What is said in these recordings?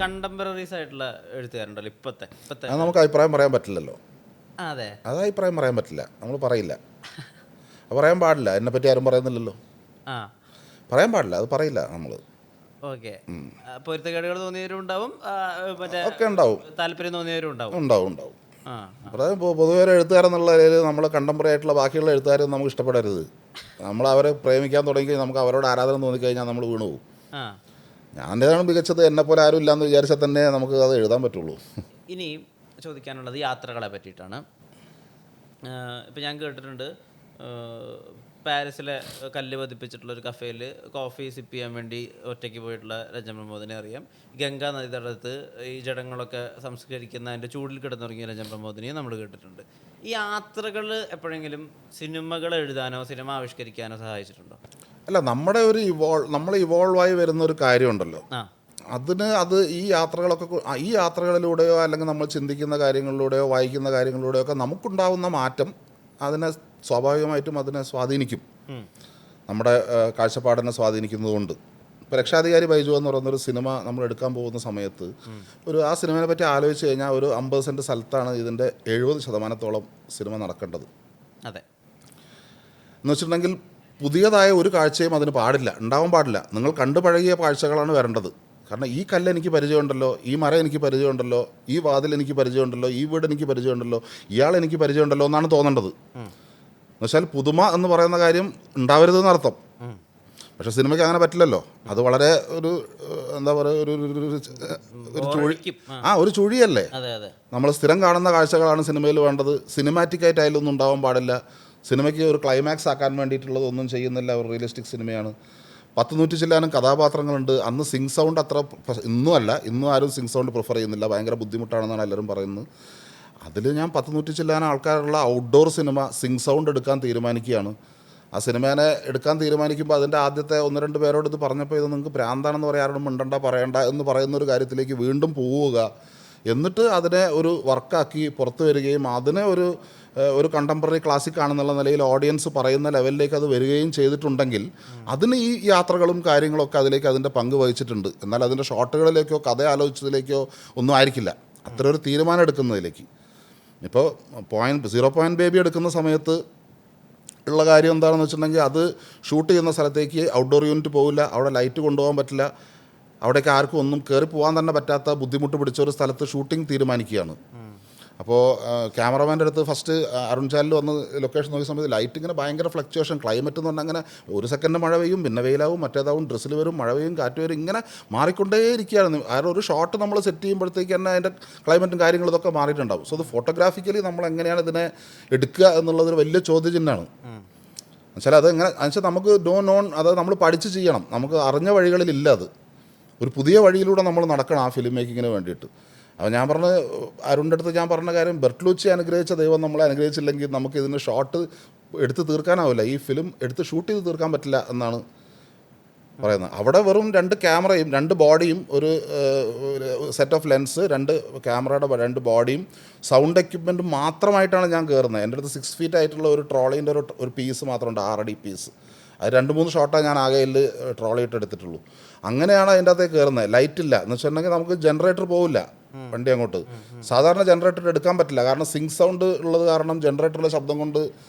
Contemporaries ആയിട്ടുള്ള എഴുത്തുകാരുണ്ടല്ലോ ഇപ്പത്തെ ഇപ്പത്തെ അത് നമുക്ക് അഭിപ്രായം പറയാൻ പറ്റില്ലല്ലോ. അതെ അത് അഭിപ്രായം പറയാൻ പറ്റില്ല, നമ്മൾ പറയില്ല. അത് പറയാൻ പാടില്ല. എന്നെപ്പറ്റി ആരും പറയുന്നില്ലല്ലോ. ആ പറയാൻ പാടില്ല, അത് പറയില്ല നമ്മൾ. ഓക്കെ. പൊരുത്തക്കേടുകൾ തോന്നിയവരും ഉണ്ടാവും, മറ്റേ ഒക്കെ ഉണ്ടാവും, താല്പര്യം തോന്നിയവരും ഉണ്ടാവും. ഉണ്ടാവും ഉണ്ടാവും. ആ അതായത് പൊതുവെ ഒരു എഴുത്തുകാരെന്നുള്ള നിലയിൽ നമ്മൾ കണ്ടംപററി ആയിട്ടുള്ള ബാക്കിയുള്ള എഴുത്തുകാരും നമുക്ക് ഇഷ്ടപ്പെടരുത്. നമ്മൾ അവരെ പ്രേമിക്കാൻ തുടങ്ങി നമുക്ക് അവരോട് ആരാധന തോന്നിക്കഴിഞ്ഞാൽ നമ്മൾ വീണു പോകും. ആ ഞാൻ്റെതാണ് മികച്ചത്, എന്നെപ്പോലെ ആരും ഇല്ലയെന്ന് വിചാരിച്ചാൽ തന്നെ നമുക്ക് അത് എഴുതാൻ പറ്റുള്ളൂ. ഇനി ചോദിക്കാനുള്ളത് യാത്രകളെ പറ്റിയിട്ടാണ്. ഇപ്പം ഞാൻ കേട്ടിട്ടുണ്ട്, പാരീസിലെ കല്ല് പതിപ്പിച്ചിട്ടുള്ളൊരു കഫേയിൽ കോഫി സിപ്പ് ചെയ്യാൻ വേണ്ടി ഒറ്റയ്ക്ക് പോയിട്ടുള്ള രഞ്ജൻ പ്രമോദിനെ അറിയാം. ഗംഗാ നദീതടത്ത് ഈ ജഡങ്ങളൊക്കെ സംസ്കരിക്കുന്ന അതിൻ്റെ ചൂടിൽ കിടന്നുറങ്ങിയ രഞ്ജൻ പ്രമോദിനെയും നമ്മൾ കേട്ടിട്ടുണ്ട്. ഈ യാത്രകൾ എപ്പോഴെങ്കിലും സിനിമകൾ എഴുതാനോ സിനിമ ആവിഷ്കരിക്കാനോ സഹായിച്ചിട്ടുണ്ടോ? അല്ല, നമ്മുടെ ഒരു നമ്മൾ ഇവോൾവായി വരുന്ന ഒരു കാര്യമുണ്ടല്ലോ, അത് ഈ യാത്രകളൊക്കെ ഈ യാത്രകളിലൂടെയോ അല്ലെങ്കിൽ നമ്മൾ ചിന്തിക്കുന്ന കാര്യങ്ങളിലൂടെയോ വായിക്കുന്ന കാര്യങ്ങളിലൂടെയോ ഒക്കെ നമുക്കുണ്ടാവുന്ന മാറ്റം അതിനെ സ്വാഭാവികമായിട്ടും അതിനെ സ്വാധീനിക്കും, നമ്മുടെ കാഴ്ചപ്പാടിനെ സ്വാധീനിക്കുന്നതുകൊണ്ട്. ഇപ്പോൾ രക്ഷാധികാരി ബൈജു എന്ന് പറയുന്നൊരു സിനിമ നമ്മൾ എടുക്കാൻ പോകുന്ന സമയത്ത് ആ സിനിമയെ പറ്റി ആലോചിച്ച് കഴിഞ്ഞാൽ ഒരു 50% സ്ഥലത്താണ് ഇതിൻ്റെ 70% സിനിമ നടക്കേണ്ടത്. അതെ, എന്ന് വെച്ചിട്ടുണ്ടെങ്കിൽ പുതിയതായ ഒരു കാഴ്ചയും അതിന് ഉണ്ടാവാൻ പാടില്ല. നിങ്ങൾ കണ്ടു പഴകിയ കാഴ്ചകളാണ് വരേണ്ടത്. കാരണം ഈ കല്ല് എനിക്ക് പരിചയമുണ്ടല്ലോ, ഈ മരം എനിക്ക് പരിചയമുണ്ടല്ലോ, ഈ വാതിൽ എനിക്ക് പരിചയമുണ്ടല്ലോ, ഈ വീട് എനിക്ക് പരിചയമുണ്ടല്ലോ, ഇയാൾ എനിക്ക് പരിചയമുണ്ടല്ലോ എന്നാണ് തോന്നേണ്ടത്. എന്നുവെച്ചാൽ പുതുമ എന്ന് പറയുന്ന കാര്യം ഉണ്ടാവരുതെന്നർത്ഥം. പക്ഷെ സിനിമയ്ക്ക് അങ്ങനെ പറ്റില്ലല്ലോ. അത് വളരെ ഒരു എന്താ പറയുക, ഒരു ചുഴിയല്ലേ. നമ്മൾ സ്ഥിരം കാണുന്ന കാഴ്ചകളാണ് സിനിമയിൽ വേണ്ടത്. സിനിമാറ്റിക്കായിട്ട് അതിലൊന്നും ഉണ്ടാവാൻ പാടില്ല. സിനിമയ്ക്ക് ഒരു ക്ലൈമാക്സ് ആക്കാൻ വേണ്ടിയിട്ടുള്ളതൊന്നും ചെയ്യുന്നില്ല. ഒരു റിയലിസ്റ്റിക് സിനിമയാണ്. 100-100 ചില്ലാനും കഥാപാത്രങ്ങളുണ്ട്. അന്ന് സിങ് സൗണ്ട് ഇന്നും ആരും സിങ് സൗണ്ട് പ്രിഫർ ചെയ്യുന്നില്ല, ഭയങ്കര ബുദ്ധിമുട്ടാണെന്നാണ് എല്ലാവരും പറയുന്നത്. അതിൽ ഞാൻ 100-100 ചില്ലാനും ആൾക്കാരുള്ള ഔട്ട്ഡോർ സിനിമ സിങ് സൗണ്ട് എടുക്കാൻ തീരുമാനിക്കുകയാണ്. ആ സിനിമേനെ എടുക്കാൻ തീരുമാനിക്കുമ്പോൾ അതിൻ്റെ ആദ്യത്തെ 1-2 പേരോട് ഇത് പറഞ്ഞപ്പോൾ ഇത് നിങ്ങൾക്ക് ഭ്രാന്താണെന്ന് പറയാറും പറയണ്ട എന്ന് പറയുന്നൊരു കാര്യത്തിലേക്ക് വീണ്ടും പോവുക, എന്നിട്ട് അതിനെ ഒരു വർക്കാക്കി പുറത്തു വരികയും അതിനെ ഒരു കണ്ടംപററി ക്ലാസിക് ആണെന്നുള്ള നിലയിൽ ഓഡിയൻസ് പറയുന്ന ലെവലിലേക്ക് അത് വരികയും ചെയ്തിട്ടുണ്ടെങ്കിൽ അതിന് ഈ യാത്രകളും കാര്യങ്ങളൊക്കെ അതിലേക്ക് അതിൻ്റെ പങ്ക് വഹിച്ചിട്ടുണ്ട്. എന്നാൽ അതിൻ്റെ ഷോട്ടുകളിലേക്കോ കഥ ആലോചിച്ചതിലേക്കോ ഒന്നും ആയിരിക്കില്ല, അത്ര ഒരു തീരുമാനം എടുക്കുന്നതിലേക്ക്. ഇപ്പോൾ 0 പോയിൻറ്റ് ബേബി എടുക്കുന്ന സമയത്ത് ഉള്ള കാര്യം എന്താണെന്ന് വെച്ചിട്ടുണ്ടെങ്കിൽ, അത് ഷൂട്ട് ചെയ്യുന്ന സ്ഥലത്തേക്ക് ഔട്ട്ഡോർ യൂണിറ്റ് പോകില്ല, അവിടെ ലൈറ്റ് കൊണ്ടുപോകാൻ പറ്റില്ല, അവിടേക്ക് ആർക്കും ഒന്നും കയറി പോകാൻ തന്നെ പറ്റാത്ത ബുദ്ധിമുട്ട് പിടിച്ച ഒരു സ്ഥലത്ത് ഷൂട്ടിംഗ് തീരുമാനിക്കുകയാണ്. അപ്പോൾ ക്യാമറമാൻ്റെ അടുത്ത് ഫസ്റ്റ് അരുൺ ചാലിൽ വന്ന് ലൊക്കേഷൻ നോക്കിയ സമയത്ത് ലൈറ്റ് ഇങ്ങനെ ഭയങ്കര ഫ്ലക്ച്വേഷൻ, ക്ലൈമറ്റ് എന്ന് പറഞ്ഞാൽ അങ്ങനെ ഒരു സെക്കൻഡ് മഴ പെയ്യും, പിന്നെ വെയിലാവും, മറ്റേതാവും, ഡ്രസ്സിൽ വരും, മഴ പെയ്യും, കാറ്റ് വരും, ഇങ്ങനെ മാറിക്കൊണ്ടേയിരിക്കുകയാണ്. കാരണം ഒരു ഷോട്ട് നമ്മൾ സെറ്റ് ചെയ്യുമ്പോഴത്തേക്ക് തന്നെ അതിൻ്റെ ക്ലൈമറ്റും കാര്യങ്ങളും ഇതൊക്കെ മാറിയിട്ടുണ്ടാവും. സോ അത് ഫോട്ടോഗ്രാഫിക്കലി നമ്മൾ എങ്ങനെയാണ് ഇതിനെ എടുക്കുക എന്നുള്ളതൊരു വലിയ ചോദ്യചിഹ്നമാണ്. എന്നുവെച്ചാൽ എന്നുവെച്ചാൽ നമുക്ക് അത് നമ്മൾ പഠിച്ച് ചെയ്യണം. നമുക്ക് അറിഞ്ഞ വഴികളിലില്ല. അത് ഒരു പുതിയ വഴിയിലൂടെ നമ്മൾ നടക്കണം ആ ഫിലിം മേക്കിങ്ങിന് വേണ്ടിയിട്ട്. അപ്പോൾ ഞാൻ അരുണിൻ്റെ അടുത്ത് ഞാൻ പറഞ്ഞ കാര്യം, ബെർട്ടലൂച്ചി അനുഗ്രഹിച്ച ദൈവം നമ്മളെ അനുഗ്രഹിച്ചില്ലെങ്കിൽ നമുക്ക് ഇതിന് ഷോട്ട് എടുത്ത് തീർക്കാനാവില്ല, ഈ ഫിലിം എടുത്ത് ഷൂട്ട് ചെയ്ത് തീർക്കാൻ പറ്റില്ല എന്നാണ് പറയുന്നത്. അവിടെ വെറും 2 ക്യാമറയും 2 ബോഡിയും ഒരു സെറ്റ് ഓഫ് ലെൻസ്, 2 ക്യാമറയുടെ 2 ബോഡിയും സൗണ്ട് എക്യുപ്മെൻറ്റും മാത്രമായിട്ടാണ് ഞാൻ കയറുന്നത്. എൻ്റെ അടുത്ത് 6 ഫീറ്റ് ആയിട്ടുള്ള ഒരു ട്രോളീൻ്റെ ഒരു പീസ് മാത്രമുണ്ട്, 6 അടി പീസ്. അത് 2-3 ഷോട്ടാണ് ഞാൻ ആകെയിൽ ട്രോളി ഇട്ട് എടുത്തിട്ടുള്ളൂ. അങ്ങനെയാണ് അതിൻ്റെ അകത്തേക്ക് കയറുന്നത്. ലൈറ്റില്ല എന്ന് വെച്ചിട്ടുണ്ടെങ്കിൽ നമുക്ക് ജനറേറ്റർ പോവില്ല വണ്ടി അങ്ങോട്ട്. സാധാരണ ജനറേറ്റർ എടുക്കാൻ പറ്റില്ല, കാരണം സിങ്ക് സൗണ്ട് ഉള്ളത് കാരണം ജനറേറ്ററിലെ ശബ്ദം കൊണ്ട്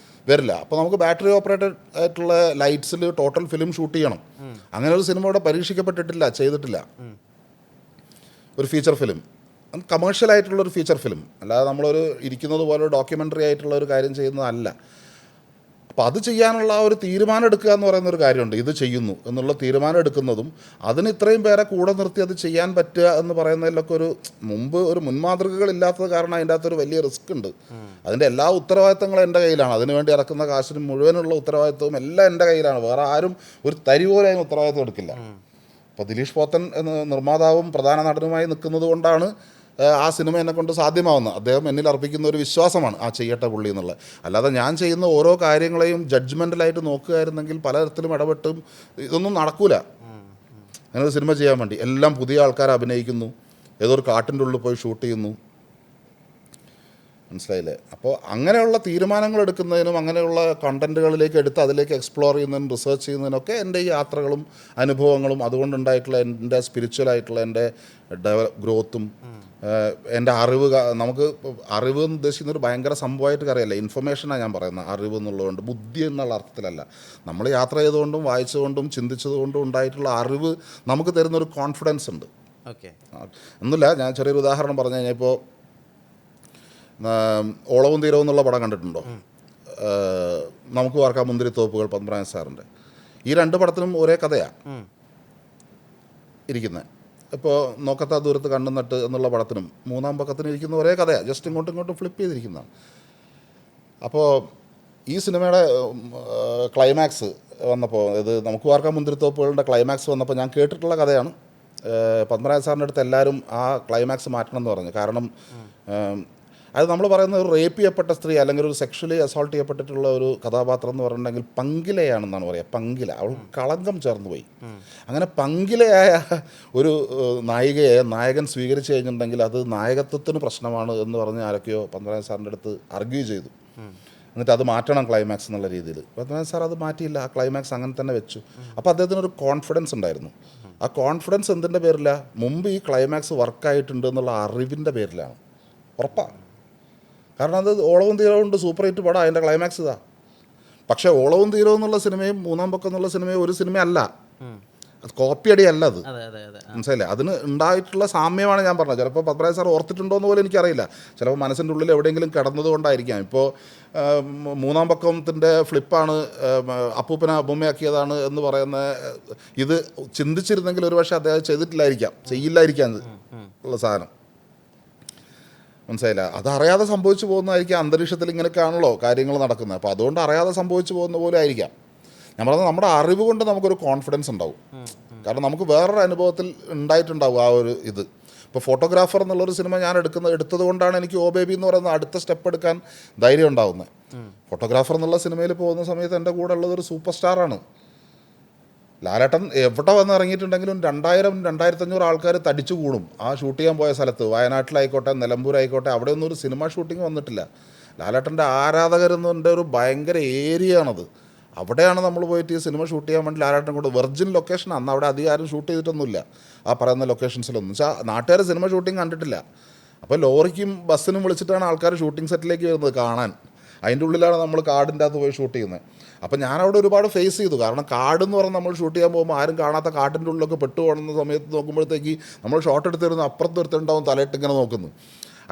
വരില്ല. അപ്പോൾ നമുക്ക് ബാറ്ററി ഓപ്പറേറ്റഡ് ആയിട്ടുള്ള ലൈറ്റ്സിൽ ടോട്ടൽ ഫിലിം ഷൂട്ട് ചെയ്യണം. അങ്ങനെ ഒരു സിനിമ ഇവിടെ പരീക്ഷിക്കപ്പെട്ടിട്ടില്ല, ചെയ്തിട്ടില്ല. ഒരു ഫീച്ചർ ഫിലിം, കമേഴ്ഷ്യൽ ആയിട്ടുള്ളൊരു ഫീച്ചർ ഫിലിം, അല്ലാതെ നമ്മളൊരു ഇരിക്കുന്നത് പോലെ ഡോക്യുമെൻ്ററി ആയിട്ടുള്ള ഒരു കാര്യം ചെയ്യുന്നതല്ല. അപ്പോൾ അത് ചെയ്യാനുള്ള ഒരു തീരുമാനം എടുക്കുക എന്ന് പറയുന്നൊരു കാര്യമുണ്ട്. ഇത് ചെയ്യുന്നു എന്നുള്ള തീരുമാനം എടുക്കുന്നതും അതിന് ഇത്രയും പേരെ കൂടെ നിർത്തി അത് ചെയ്യാൻ പറ്റുക എന്ന് പറയുന്നതിലൊക്കെ മുമ്പ് ഒരു മുൻമാതൃകകളില്ലാത്തത് കാരണം അതിൻ്റെ അകത്തൊരു വലിയ റിസ്ക് ഉണ്ട്. അതിൻ്റെ എല്ലാ ഉത്തരവാദിത്തങ്ങളും എൻ്റെ കയ്യിലാണ്. അതിനുവേണ്ടി ഇറക്കുന്ന കാശിന് മുഴുവനുള്ള ഉത്തരവാദിത്തവും എല്ലാം എൻ്റെ കയ്യിലാണ്. വേറെ ആരും ഒരു തരി പോലെ അതിന് ഉത്തരവാദിത്തം എടുക്കില്ല. അപ്പോൾ ദിലീഷ് പോത്തൻ എന്ന നിർമ്മാതാവും പ്രധാന നടനുമായി നിൽക്കുന്നത് കൊണ്ടാണ് ആ സിനിമ എന്നെക്കൊണ്ട് സാധ്യമാവുന്നത്. അദ്ദേഹം എന്നിൽ അർപ്പിക്കുന്ന ഒരു വിശ്വാസമാണ് ആ ചെയ്യട്ടെ പുള്ളി എന്നുള്ളത്. അല്ലാതെ ഞാൻ ചെയ്യുന്ന ഓരോ കാര്യങ്ങളെയും ജഡ്ജ്മെൻ്റലായിട്ട് നോക്കുകയായിരുന്നെങ്കിൽ പലതരത്തിലും ഇടപെട്ടും ഇതൊന്നും നടക്കൂല. അങ്ങനെ ഒരു സിനിമ ചെയ്യാൻ വേണ്ടി എല്ലാം പുതിയ ആൾക്കാർ അഭിനയിക്കുന്നു, ഏതോ ഒരു കാട്ടിൻ്റെ ഉള്ളിൽ പോയി ഷൂട്ട് ചെയ്യുന്നു. മനസ്സിലായില്ലേ? അപ്പോൾ അങ്ങനെയുള്ള തീരുമാനങ്ങൾ എടുക്കുന്നതിനും അങ്ങനെയുള്ള കണ്ടൻറ്റുകളിലേക്ക് എടുത്ത് അതിലേക്ക് എക്സ്പ്ലോർ ചെയ്യുന്നതിനും റിസർച്ച് ചെയ്യുന്നതിനൊക്കെ എൻ്റെ ഈ യാത്രകളും അനുഭവങ്ങളും അതുകൊണ്ടുണ്ടായിട്ടുള്ള എൻ്റെ സ്പിരിച്വലായിട്ടുള്ള എൻ്റെ ഗ്രോത്തും എൻ്റെ അറിവ് നമുക്ക് അറിവ് എന്ന് ഉദ്ദേശിക്കുന്ന ഒരു ഭയങ്കര സംഭവമായിട്ട് അറിയില്ല, ഇൻഫർമേഷനാണ് ഞാൻ പറയുന്നത്. അറിവ് എന്നുള്ളതുകൊണ്ട് ബുദ്ധി എന്നുള്ള അർത്ഥത്തിലല്ല. നമ്മൾ യാത്ര ചെയ്തുകൊണ്ടും വായിച്ചുകൊണ്ടും ചിന്തിച്ചതുകൊണ്ടും ഉണ്ടായിട്ടുള്ള അറിവ് നമുക്ക് തരുന്നൊരു കോൺഫിഡൻസ് ഉണ്ട്. ഓക്കെ, ഒന്നുമില്ല, ഞാൻ ചെറിയൊരു ഉദാഹരണം പറഞ്ഞു കഴിഞ്ഞാൽ, ഇപ്പോൾ ഓളവും തീരവും എന്നുള്ള പടം കണ്ടിട്ടുണ്ടോ? നമുക്ക് വാർക്കാം മുന്തിരിത്തോപ്പുകൾ, പത്മനാഭൻ സാറിൻ്റെ. ഈ രണ്ട് പടത്തിനും ഒരേ കഥയാണ് ഇരിക്കുന്നത്. ഇപ്പോൾ നോക്കത്താ ദൂരത്ത് കണ്ണും നട്ട് എന്നുള്ള പടത്തിനും മൂന്നാം പക്കത്തിന് ഇരിക്കുന്ന ഒരേ കഥയാണ്, ജസ്റ്റ് ഇങ്ങോട്ടും ഇങ്ങോട്ടും ഫ്ലിപ്പ് ചെയ്തിരിക്കുന്നതാണ്. അപ്പോൾ ഈ സിനിമയുടെ ക്ലൈമാക്സ് വന്നപ്പോൾ, ഇത് നമുക്ക് വാർക്കാം മുന്തിരിത്തോപ്പുകളുടെ ക്ലൈമാക്സ് വന്നപ്പോൾ ഞാൻ കേട്ടിട്ടുള്ള കഥയാണ്. പത്മനാഭൻ സാറിൻ്റെ അടുത്ത് എല്ലാവരും ആ ക്ലൈമാക്സ് മാറ്റണം എന്ന് പറഞ്ഞു. കാരണം അത് നമ്മൾ പറയുന്ന ഒരു റേപ്പ് ചെയ്യപ്പെട്ട സ്ത്രീ അല്ലെങ്കിൽ ഒരു സെക്ഷലി അസോൾട്ട് ചെയ്യപ്പെട്ടിട്ടുള്ള ഒരു കഥാപാത്രം എന്ന് പറഞ്ഞിട്ടുണ്ടെങ്കിൽ പങ്കിലയാണെന്നാണ് പറയുക. പങ്കില, അവൾ കളങ്കം ചേർന്ന് പോയി. അങ്ങനെ പങ്കിലയായ ഒരു നായികയെ നായകൻ സ്വീകരിച്ചു കഴിഞ്ഞിട്ടുണ്ടെങ്കിൽ അത് നായകത്വത്തിന് പ്രശ്നമാണ് എന്ന് പറഞ്ഞ് ആരൊക്കെയോ പത്മനാഭൻ സാറിൻ്റെ അടുത്ത് ആർഗ്യൂ ചെയ്തു. എന്നിട്ട് അത് മാറ്റണം ക്ലൈമാക്സ് എന്നുള്ള രീതിയിൽ. പത്മനാഭൻ സാർ അത് മാറ്റിയില്ല, ആ ക്ലൈമാക്സ് അങ്ങനെ തന്നെ വെച്ചു. അപ്പോൾ അദ്ദേഹത്തിനൊരു കോൺഫിഡൻസ് ഉണ്ടായിരുന്നു. ആ കോൺഫിഡൻസ് എന്തിൻ്റെ പേരിലാണ്? മുമ്പ് ഈ ക്ലൈമാക്സ് വർക്കായിട്ടുണ്ട് എന്നുള്ള അറിവിൻ്റെ പേരിലാണ്. ഉറപ്പാണ്. കാരണം അത് ഓളവും തീരവും ഉണ്ട്, സൂപ്പർ ഹിറ്റ് പടം, അതിൻ്റെ ക്ലൈമാക്സ് ഇതാ. പക്ഷേ ഓളവും തീരവും എന്നുള്ള സിനിമയും മൂന്നാം പക്കം എന്നുള്ള സിനിമയും ഒരു സിനിമയല്ല, അത് കോപ്പിയടി അല്ല. അത് മനസ്സിലായില്ലേ? അതിന് ഉണ്ടായിട്ടുള്ള സാമ്യമാണ് ഞാൻ പറഞ്ഞത്. ചിലപ്പോൾ പത്മനാഭൻ സാർ ഓർത്തിട്ടുണ്ടോ എന്ന് പോലും എനിക്കറിയില്ല. ചിലപ്പോൾ മനസ്സിൻ്റെ ഉള്ളിൽ എവിടെയെങ്കിലും കിടന്നതുകൊണ്ടായിരിക്കാം. ഇപ്പോൾ മൂന്നാം പക്കത്തിൻ്റെ ഫ്ലിപ്പാണ് അപ്പൂപ്പനെ അമ്മൂമ്മയാക്കിയതാണ് എന്ന് പറയുന്ന ഇത് ചിന്തിച്ചിരുന്നെങ്കിൽ ഒരു പക്ഷേ അദ്ദേഹം ചെയ്യില്ലായിരിക്കാം ഉള്ള സാധനം. മനസ്സിലായില്ല? അതറിയാതെ സംഭവിച്ചു പോകുന്നതായിരിക്കാം. അന്തരീക്ഷത്തിൽ ഇങ്ങനെയൊക്കെയാണല്ലോ കാര്യങ്ങൾ നടക്കുന്നത്. അപ്പോൾ അതുകൊണ്ട് അറിയാതെ സംഭവിച്ചു പോകുന്ന പോലെ ആയിരിക്കാം. ഞാൻ പറയുന്നത് നമ്മുടെ അറിവ് കൊണ്ട് നമുക്കൊരു കോൺഫിഡൻസ് ഉണ്ടാവും. കാരണം നമുക്ക് വേറൊരു അനുഭവത്തിൽ ഉണ്ടായിട്ടുണ്ടാവും ആ ഒരു ഇത്. ഇപ്പോൾ ഫോട്ടോഗ്രാഫർ എന്നുള്ളൊരു സിനിമ ഞാൻ എടുത്തത് കൊണ്ടാണ് എനിക്ക് ഓ ബേബി എന്ന് പറയുന്ന അടുത്ത സ്റ്റെപ്പ് എടുക്കാൻ ധൈര്യം ഉണ്ടാവുന്നത്. ഫോട്ടോഗ്രാഫർ എന്നുള്ള സിനിമയിൽ പോകുന്ന സമയത്ത് എൻ്റെ കൂടെ ഉള്ളതൊരു സൂപ്പർ സ്റ്റാറാണ് ലാലേട്ടൻ. എവിടെ വന്ന് ഇറങ്ങിയിട്ടുണ്ടെങ്കിലും 2000-2500 ആൾക്കാർ തടിച്ചു കൂടും ആ ഷൂട്ട് ചെയ്യാൻ പോയ സ്ഥലത്ത്. വയനാട്ടിലായിക്കോട്ടെ, നിലമ്പൂരായിക്കോട്ടെ, അവിടെയൊന്നും ഒരു സിനിമ ഷൂട്ടിംഗ് വന്നിട്ടില്ല. ലാലേട്ടൻ്റെ ആരാധകരെന്നതിൻ്റെ ഒരു ഭയങ്കര ഏരിയയാണത്. അവിടെയാണ് നമ്മൾ പോയിട്ട് ഈ സിനിമ ഷൂട്ട് ചെയ്യാൻ വേണ്ടി ലാലേട്ടൻ കൊണ്ട് വെർജിൻ ലൊക്കേഷനാണ്. അന്ന് അവിടെ അധികം ആരും ഷൂട്ട് ചെയ്തിട്ടൊന്നുമില്ല ആ പറയുന്ന ലൊക്കേഷൻസിലൊന്നും. വെച്ചാൽ നാട്ടുകാർ സിനിമ ഷൂട്ടിംഗ് കണ്ടിട്ടില്ല. അപ്പോൾ ലോറിക്കും ബസ്സിനും വിളിച്ചിട്ടാണ് ആൾക്കാർ ഷൂട്ടിംഗ് സെറ്റിലേക്ക് വരുന്നത് കാണാൻ. അതിൻ്റെ ഉള്ളിലാണ് നമ്മൾ കാടിൻ്റെ അകത്ത് പോയി ഷൂട്ട് ചെയ്യുന്നത്. അപ്പോൾ ഞാനവിടെ ഒരുപാട് ഫേസ് ചെയ്തു. കാരണം കാടെന്ന് പറഞ്ഞാൽ നമ്മൾ ഷൂട്ട് ചെയ്യാൻ പോകുമ്പോൾ ആരും കാണാത്ത കാട്ടിൻ്റെ ഉള്ളിലൊക്കെ പെട്ടു പോകുന്ന സമയത്ത് നോക്കുമ്പോഴത്തേക്ക് നമ്മൾ ഷോട്ട് എടുത്തിരുന്ന് അപ്പുറത്ത് എടുത്തിട്ടുണ്ടാവും തലയിട്ട് ഇങ്ങനെ നോക്കുന്നു.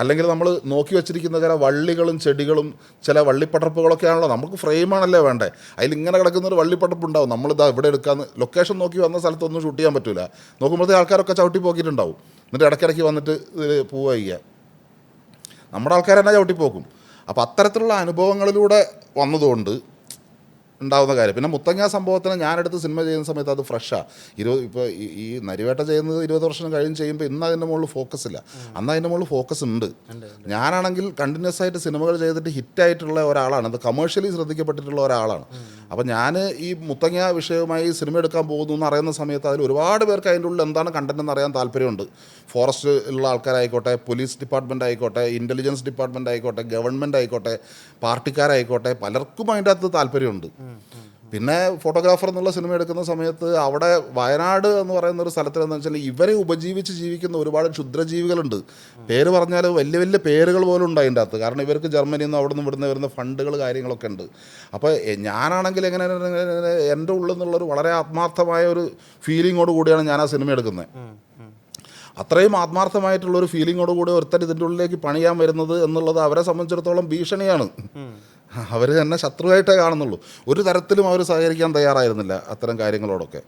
അല്ലെങ്കിൽ നമ്മൾ നോക്കി വെച്ചിരിക്കുന്ന ചില വള്ളികളും ചെടികളും ചില വള്ളിപ്പടർപ്പുകളൊക്കെയാണല്ലോ നമുക്ക് ഫ്രെയിമാണല്ലേ വേണ്ടേ. അതിലിങ്ങനെ കിടക്കുന്നൊരു വള്ളിപ്പടർപ്പ് ഉണ്ടാവും. നമ്മളിതാ ഇവിടെ എടുക്കാമെന്ന് ലൊക്കേഷൻ നോക്കി വന്ന സ്ഥലത്തൊന്നും ഷൂട്ട് ചെയ്യാൻ പറ്റില്ല. നോക്കുമ്പോഴത്തേക്ക് ആൾക്കാരൊക്കെ ചവിട്ടി പോക്കിയിട്ടുണ്ടാവും. എന്നിട്ട് ഇടയ്ക്കിടയ്ക്ക് വന്നിട്ട് ഇത് പോവുക. നമ്മുടെ ആൾക്കാർ തന്നെ ചവിട്ടിപ്പോക്കും. അപ്പോൾ അത്തരത്തിലുള്ള അനുഭവങ്ങളിലൂടെ വന്നതുകൊണ്ട് ഉണ്ടാകുന്ന കാര്യം. പിന്നെ മുത്തങ്ങ സംഭവത്തിന് ഞാനെടുത്ത് സിനിമ ചെയ്യുന്ന സമയത്ത് അത് ഫ്രഷാണ്. ഇപ്പോൾ ഈ നരിവേട്ട ചെയ്യുന്നത് 20 വർഷം കഴിഞ്ഞ് ചെയ്യുമ്പോൾ ഇന്ന് അതിൻ്റെ മുകളിൽ ഫോക്കസ് ഇല്ല. അന്ന് അതിൻ്റെ മുകളിൽ ഫോക്കസ് ഉണ്ട്. ഞാനാണെങ്കിൽ കണ്ടിന്യൂസ് ആയിട്ട് സിനിമകൾ ചെയ്തിട്ട് ഹിറ്റായിട്ടുള്ള ഒരാളാണ്. അത് കമേഴ്ഷ്യലി ശ്രദ്ധിക്കപ്പെട്ടിട്ടുള്ള ഒരാളാണ്. അപ്പോൾ ഞാൻ ഈ മുത്തങ്ങ വിഷയവുമായി സിനിമ എടുക്കാൻ പോകുന്നു എന്ന് അറിയുന്ന സമയത്ത് അതിൽ ഒരുപാട് പേർക്ക് അതിൻ്റെ ഉള്ളിൽ എന്താണ് കണ്ടന്റ് എന്ന് അറിയാൻ താല്പര്യമുണ്ട്. ഫോറസ്റ്റ് ഉള്ള ആൾക്കാരായിക്കോട്ടെ, പോലീസ് ഡിപ്പാർട്ട്മെൻ്റ് ആയിക്കോട്ടെ, ഇൻ്റലിജൻസ് ഡിപ്പാർട്ട്മെൻ്റ് ആയിക്കോട്ടെ, ഗവൺമെൻറ് ആയിക്കോട്ടെ, പാർട്ടിക്കാരായിക്കോട്ടെ, പലർക്കും അതിൻ്റെ അകത്ത് താല്പര്യമുണ്ട്. പിന്നെ ഫോട്ടോഗ്രാഫർ എന്നുള്ള സിനിമ എടുക്കുന്ന സമയത്ത് അവിടെ വയനാട് എന്ന് പറയുന്ന ഒരു സ്ഥലത്തിലെന്ന് വെച്ചാൽ ഇവരെ ഉപജീവിച്ച് ജീവിക്കുന്ന ഒരുപാട് ക്ഷുദ്രജീവികളുണ്ട്. പേര് പറഞ്ഞാൽ വലിയ വലിയ പേരുകൾ പോലും ഉണ്ട് അതിൻ്റെ അകത്ത്. കാരണം ഇവർക്ക് ജർമ്മനിയിൽ നിന്ന് അവിടെ നിന്ന് ഇവിടുന്ന് വരുന്ന ഫണ്ടുകൾ കാര്യങ്ങളൊക്കെ ഉണ്ട്. അപ്പോൾ ഞാനാണെങ്കിൽ എങ്ങനെ എൻ്റെ ഉള്ളിൽ നിന്നുള്ളൊരു വളരെ ആത്മാർത്ഥമായ ഒരു ഫീലിങ്ങോട് കൂടിയാണ് ഞാൻ ആ സിനിമ എടുക്കുന്നത്. അത്രയും ആത്മാർത്ഥമായിട്ടുള്ളൊരു ഫീലിങ്ങോട് കൂടി ഒരുത്തൻ ഇതിൻ്റെ ഉള്ളിലേക്ക് പണിയാൻ വരുന്നത് എന്നുള്ളത് അവരെ സംബന്ധിച്ചിടത്തോളം ഭീഷണിയാണ്. അവർ തന്നെ ശത്രുവായിട്ടേ കാണുന്നുള്ളൂ. ഒരു തരത്തിലും അവർ സഹകരിക്കാൻ തയ്യാറായിരുന്നില്ല അത്തരം കാര്യങ്ങളോടൊക്കെ.